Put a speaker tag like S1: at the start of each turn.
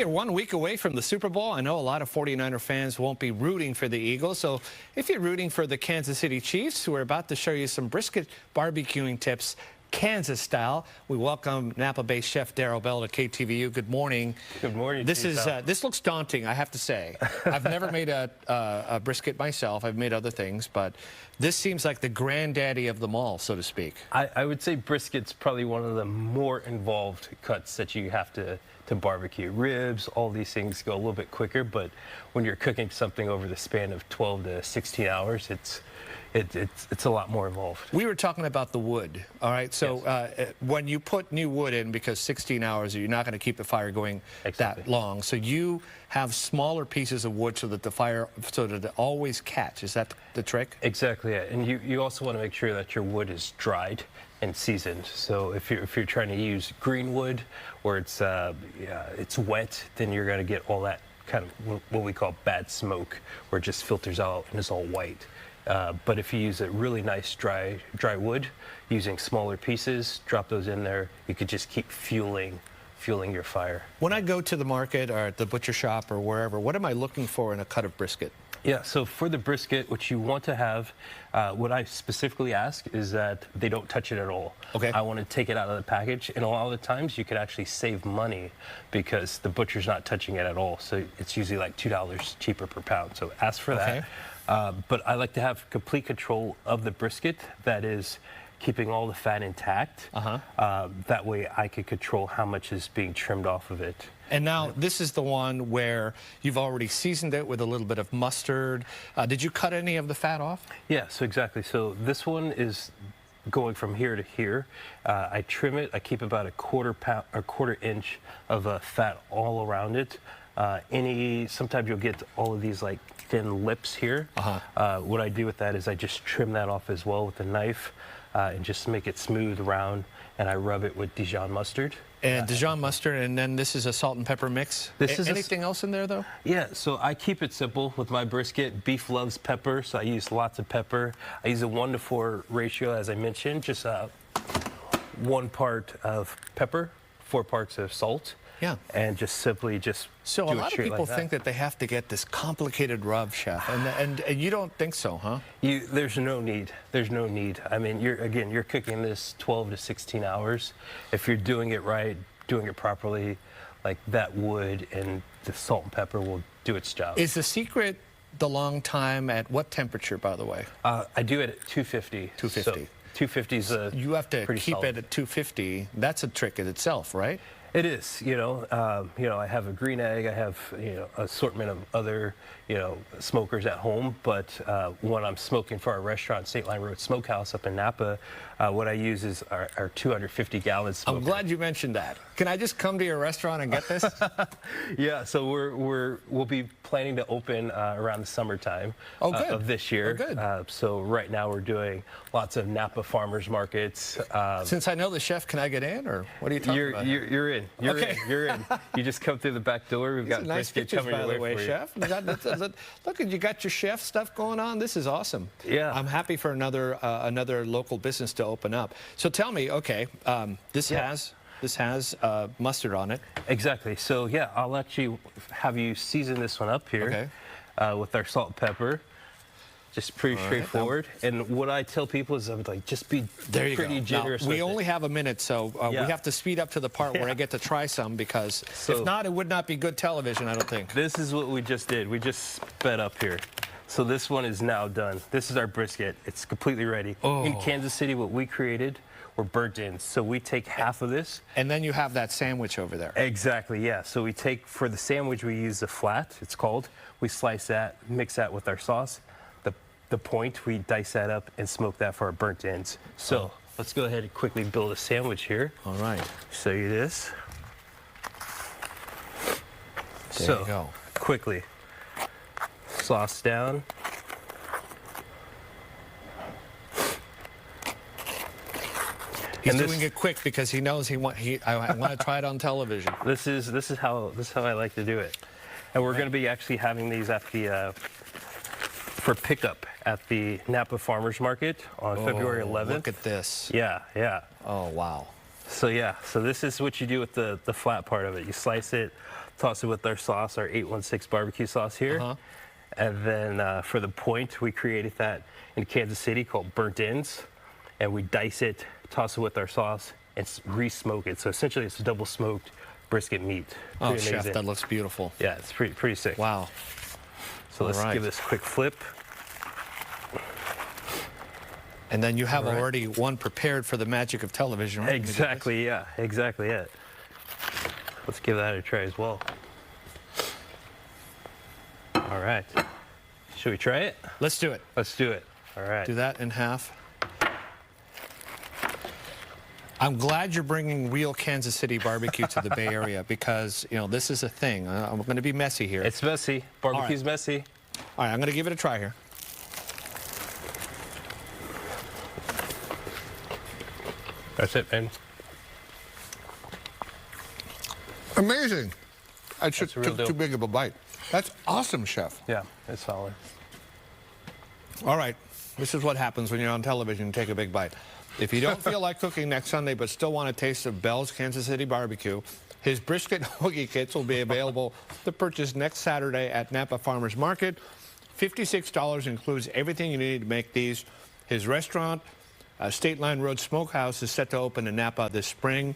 S1: We are 1 week away from the Super Bowl. I know a lot of 49er fans won't be rooting for the Eagles. So if you're rooting for the Kansas City Chiefs, we're about to show you some brisket barbecuing tips, Kansas style. We welcome Napa-based chef Darrell to KTVU. Good morning.
S2: Good morning.
S1: This looks daunting, I have to say. I've never made a brisket myself. I've made other things, but this seems like the granddaddy of them all, so to speak.
S2: I would say brisket's probably one of the more involved cuts that you have to barbecue. Ribs, all these things go a little bit quicker, but when you're cooking something over the span of 12 to 16 hours, it's a lot more involved.
S1: We were talking about the wood, all right? So
S2: yes.
S1: When you put new wood in, because 16 hours, you're not going to keep the fire going that long. So you have smaller pieces of wood so that it always catch. Is that the trick?
S2: Exactly, yeah. And you also want to make sure that your wood is dried and seasoned. So if you're trying to use green wood where it's wet, then you're going to get all that kind of what we call bad smoke, where it just filters out and it's all white. But if you use a really nice dry wood, using smaller pieces, drop those in there, you could just keep fueling your fire.
S1: When I go to the market or at the butcher shop or wherever, what am I looking for in a cut of brisket?
S2: Yeah, so for the brisket, what you want to have, what I specifically ask is that they don't touch it at all.
S1: Okay.
S2: I want to take it out of the package, and a lot of the times you could actually save money because the butcher's not touching it at all. So it's usually like $2 cheaper per pound. So ask for that. But I like to have complete control of the brisket, that is keeping all the fat intact. That way I can control how much is being trimmed off of it.
S1: And now this is the one where you've already seasoned it with a little bit of mustard. Did you cut any of the fat off?
S2: Yeah, so exactly. So this one is going from here to here. I trim it. I keep about a quarter inch of fat all around it. Sometimes you'll get all of these like thin lips here. What I do with that is I just trim that off as well with a knife and just make it smooth, round, and I rub it with Dijon mustard.
S1: And Dijon mustard, and then this is a salt and pepper mix. Anything else in there, though? Yeah,
S2: so I keep it simple with my brisket. Beef loves pepper, so I use lots of pepper. I use a 1-to-4 ratio, as I mentioned, just 1 part of pepper, 4 parts of salt.
S1: Yeah.
S2: And just simply
S1: So a lot of people think that they have to get this complicated rub, chef, and you don't think so, huh?
S2: There's no need. There's no need. I mean, you're cooking this 12 to 16 hours. If you're doing it right, doing it properly, like that wood and the salt and pepper will do its job.
S1: Is the secret the long time at what temperature, by the way?
S2: I do it at 250.
S1: 250.
S2: So 250 is
S1: you have to keep
S2: solid.
S1: it at 250. That's a trick in itself, right?
S2: It is, I have a green egg, I have, assortment of other, smokers at home, but when I'm smoking for our restaurant, State Line Road Smokehouse up in Napa, what I use is our 250-gallon smoker.
S1: I'm glad you mentioned that. Can I just come to your restaurant and get this?
S2: Yeah, so we'll be planning to open around the summertime of this year.
S1: Oh, good.
S2: So right now we're doing lots of Napa farmers markets.
S1: Since I know the chef, can I get in, or what are you talking about?
S2: You're in. You're in. You just come through the back door. We've got
S1: nice
S2: brisket
S1: pictures,
S2: coming
S1: by
S2: your
S1: the way,
S2: for
S1: chef. Look, you got your chef stuff going on. This is awesome.
S2: Yeah.
S1: I'm happy for another local business to open up. So tell me, okay, this has mustard on it.
S2: Exactly. So yeah, I'll actually have you season this one up here with our salt and pepper. Just pretty straightforward. And what I tell people is, I'm like, just be pretty generous.
S1: Now, we only have a you so we have to speed up to the part where I get to try some, because if not, it would not be good television, I don't think.
S2: This is what we just did. We just sped up here. So this one is now done. This is our brisket. It's completely ready. In Kansas City, what we created were burnt ends. So we take half of this.
S1: And then you have that sandwich over there.
S2: Exactly, yeah. So we take, for the sandwich, we use the flat, it's called. We slice that, mix that with our sauce. The point, we dice that up and smoke that for our burnt ends. So let's go ahead and quickly build a sandwich here.
S1: All right.
S2: Show you this.
S1: There you go.
S2: Quickly, sauce down.
S1: He's doing it quick because he knows I want to try it on television.
S2: This is how I like to do it. And we're going to be actually having these at the for pickup at the Napa Farmers Market on February 11th.
S1: Look at this.
S2: Yeah, yeah.
S1: Oh, wow.
S2: So yeah, so this is what you do with the flat part of it. You slice it, toss it with our sauce, our 816 barbecue sauce here. And then for the point, we created that in Kansas City called burnt ends. And we dice it, toss it with our sauce, and re-smoke it. So essentially, it's double smoked brisket meat.
S1: Oh,
S2: Pretty
S1: chef,
S2: amazing.
S1: that looks beautiful.
S2: Yeah, it's pretty sick.
S1: Wow.
S2: So let's give this a quick flip.
S1: And then you have already one prepared for the magic of television, right?
S2: Exactly, yeah, exactly it. Let's give that a try as well. All right. Should we try it?
S1: Let's do it.
S2: Let's do it. All right.
S1: Do that in half. I'm glad you're bringing real Kansas City barbecue to the Bay Area because, you know, this is a thing. I'm going to be messy here.
S2: It's messy. Barbecue's messy.
S1: All right, I'm going to give it a try here.
S2: That's it, man.
S3: Amazing. I took
S2: real deal.
S3: too big of a bite. That's awesome, chef.
S2: Yeah, it's solid.
S1: All right, this is what happens when you're on television and take a big bite. If you don't feel like cooking next Sunday but still want a taste of Bell's Kansas City barbecue, his brisket hoagie kits will be available to purchase next Saturday at Napa Farmers Market. $56 includes everything you need to make these. His restaurant, State Line Road Smokehouse, is set to open in Napa this spring.